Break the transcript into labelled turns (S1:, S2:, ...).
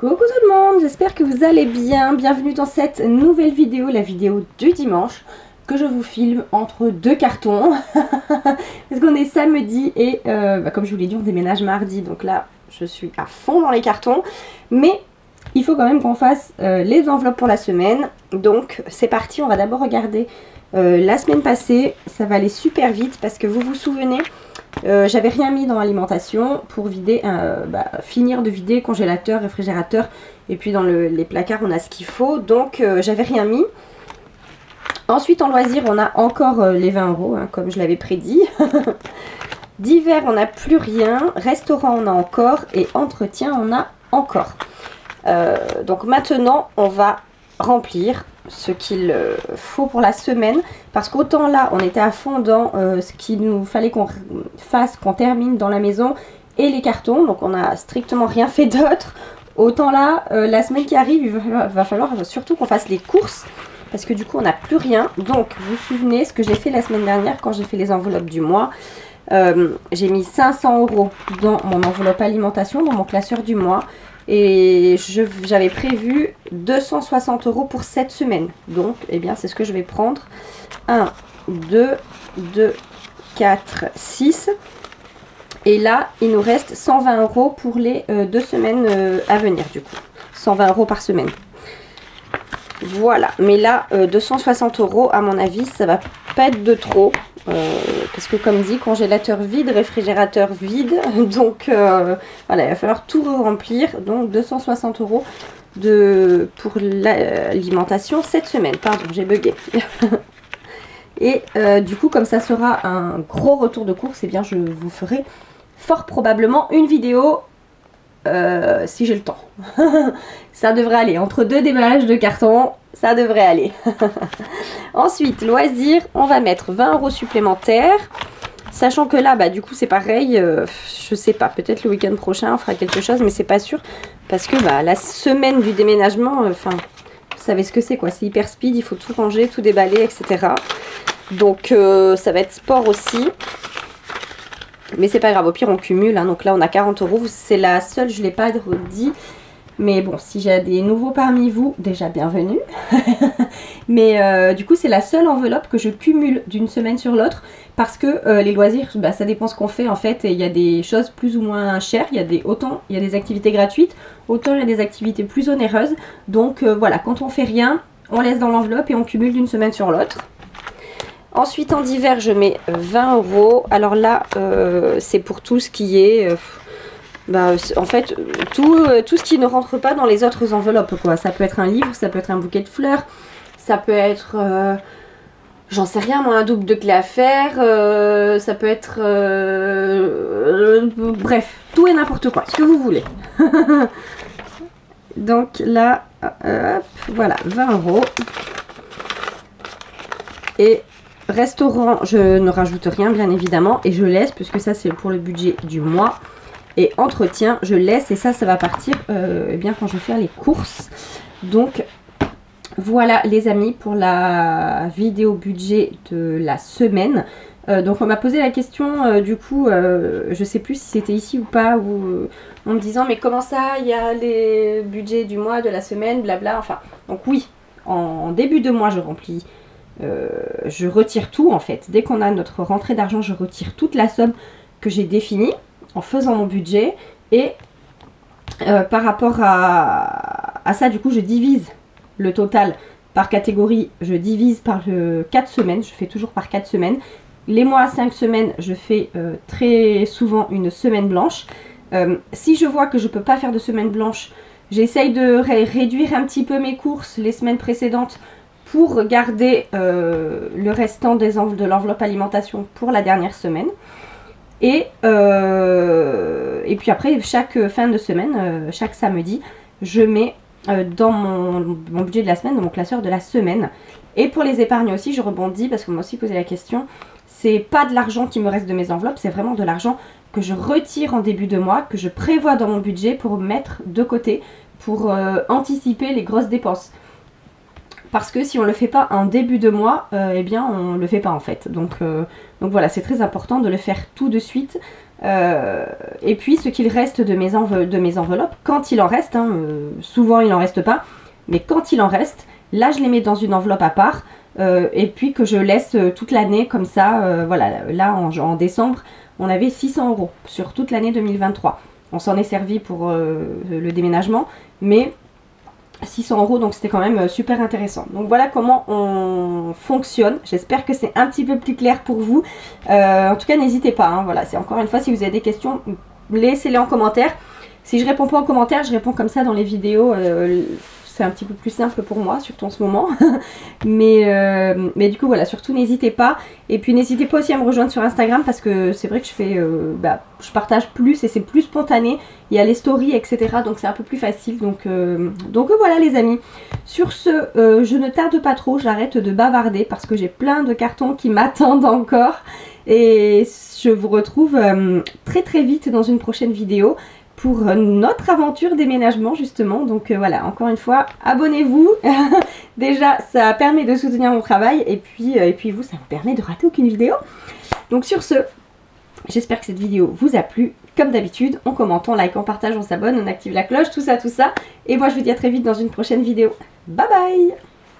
S1: Coucou tout le monde, j'espère que vous allez bien. Bienvenue dans cette nouvelle vidéo, la vidéo du dimanche, que je vous filme entre deux cartons. Parce qu'on est samedi et comme je vous l'ai dit, on déménage mardi. Donc là, je suis à fond dans les cartons. Mais il faut quand même qu'on fasse les enveloppes pour la semaine. Donc c'est parti, on va d'abord regarder la semaine passée. Ça va aller super vite parce que vous vous souvenez... j'avais rien mis dans l'alimentation pour vider, finir de vider congélateur, réfrigérateur, et puis dans les placards on a ce qu'il faut, donc j'avais rien mis. Ensuite en loisir on a encore les 20 €, hein, comme je l'avais prédit. D'hiver on n'a plus rien, restaurant on a encore, et entretien on a encore. Donc maintenant on va remplir ce qu'il faut pour la semaine, parce qu'autant là on était à fond dans ce qu'il nous fallait qu'on fasse, qu'on termine dans la maison et les cartons, donc on n'a strictement rien fait d'autre. Autant là la semaine qui arrive il va falloir surtout qu'on fasse les courses, parce que du coup on n'a plus rien. Donc vous vous souvenez ce que j'ai fait la semaine dernière quand j'ai fait les enveloppes du mois. J'ai mis 500 € dans mon enveloppe alimentation, dans mon classeur du mois. Et j'avais prévu 260 € pour cette semaine. Donc, eh bien, c'est ce que je vais prendre. 1, 2, 2, 4, 6. Et là, il nous reste 120 € pour les 2 semaines à venir, du coup. 120 € par semaine. Voilà. Mais là, 260 € à mon avis, ça va pas être de trop. Parce que comme dit, congélateur vide, réfrigérateur vide, donc voilà, il va falloir tout remplir. Donc 260 € pour l'alimentation cette semaine. Pardon, j'ai bugué. Et du coup, comme ça sera un gros retour de course, eh bien je vous ferai fort probablement une vidéo si j'ai le temps. Ça devrait aller, entre deux déballages de carton, ça devrait aller. Ensuite, loisirs, on va mettre 20 € supplémentaires. Sachant que là, du coup, c'est pareil. Je sais pas, peut-être le week-end prochain, on fera quelque chose, mais c'est pas sûr. Parce que la semaine du déménagement, vous savez ce que c'est, quoi. C'est hyper speed, il faut tout ranger, tout déballer, etc. Donc, ça va être sport aussi. Mais c'est pas grave, au pire, on cumule. Hein. Donc là, on a 40 €. C'est la seule, je l'ai pas redit. Mais bon, si j'ai des nouveaux parmi vous, déjà bienvenue. Mais du coup, c'est la seule enveloppe que je cumule d'une semaine sur l'autre. Parce que les loisirs, ça dépend ce qu'on fait en fait. Et il y a des choses plus ou moins chères. Autant il y a des activités gratuites, autant il y a des activités plus onéreuses. Donc voilà, quand on fait rien, on laisse dans l'enveloppe et on cumule d'une semaine sur l'autre. Ensuite, en hiver, je mets 20 €. Alors là, c'est pour tout ce qui est... en fait, tout ce qui ne rentre pas dans les autres enveloppes, quoi. Ça peut être un livre, ça peut être un bouquet de fleurs, ça peut être, j'en sais rien, moi, un double de clés à faire, ça peut être, bref, tout et n'importe quoi, ce que vous voulez. Donc là, hop, voilà, 20 €. Et restaurant, je ne rajoute rien, bien évidemment, et je laisse, puisque ça, c'est pour le budget du mois. Et entretien, je laisse, et ça va partir bien quand je vais faire les courses. Donc voilà les amis pour la vidéo budget de la semaine. Donc on m'a posé la question du coup, je sais plus si c'était ici ou pas, en me disant mais comment ça, il y a les budgets du mois, de la semaine, blabla. Enfin, donc oui, en début de mois je remplis, je retire tout en fait. Dès qu'on a notre rentrée d'argent, je retire toute la somme que j'ai définie en faisant mon budget. Et par rapport à ça, du coup, je divise le total par catégorie. Je divise par 4 semaines. Je fais toujours par 4 semaines. Les mois à 5 semaines, je fais très souvent une semaine blanche. Si je vois que je ne peux pas faire de semaine blanche, j'essaye de réduire un petit peu mes courses les semaines précédentes pour garder le restant de l'enveloppe alimentation pour la dernière semaine. Et puis après, chaque fin de semaine, chaque samedi, je mets dans mon budget de la semaine, dans mon classeur de la semaine. Et pour les épargnes aussi, je rebondis parce qu'on m'a aussi posé la question. C'est pas de l'argent qui me reste de mes enveloppes, c'est vraiment de l'argent que je retire en début de mois, que je prévois dans mon budget pour mettre de côté, pour anticiper les grosses dépenses. Parce que si on ne le fait pas en début de mois, eh bien on ne le fait pas en fait. Donc voilà, c'est très important de le faire tout de suite. Et puis ce qu'il reste de mes enveloppes, quand il en reste, hein, souvent il n'en reste pas, mais quand il en reste, là je les mets dans une enveloppe à part, et puis que je laisse toute l'année comme ça. Voilà, là en décembre, on avait 600 € sur toute l'année 2023. On s'en est servi pour le déménagement, mais 600 €, donc c'était quand même super intéressant. Donc voilà comment on fonctionne. J'espère que c'est un petit peu plus clair pour vous. En tout cas, n'hésitez pas, hein, voilà, c'est encore une fois, si vous avez des questions, laissez-les en commentaire. Si je réponds pas en commentaire, je réponds comme ça dans les vidéos. C'est un petit peu plus simple pour moi, surtout en ce moment. mais du coup, voilà, surtout n'hésitez pas. Et puis n'hésitez pas aussi à me rejoindre sur Instagram, parce que c'est vrai que je partage plus et c'est plus spontané. Il y a les stories, etc. Donc c'est un peu plus facile. Donc voilà les amis. Sur ce, je ne tarde pas trop, j'arrête de bavarder parce que j'ai plein de cartons qui m'attendent encore. Et je vous retrouve très très vite dans une prochaine vidéo pour notre aventure déménagement justement. Donc voilà, encore une fois, abonnez-vous. Déjà, ça permet de soutenir mon travail, et puis vous, ça vous permet de rater aucune vidéo. Donc sur ce, j'espère que cette vidéo vous a plu. Comme d'habitude, on commente, on like, on partage, on s'abonne, on active la cloche, tout ça. Et moi, je vous dis à très vite dans une prochaine vidéo. Bye bye!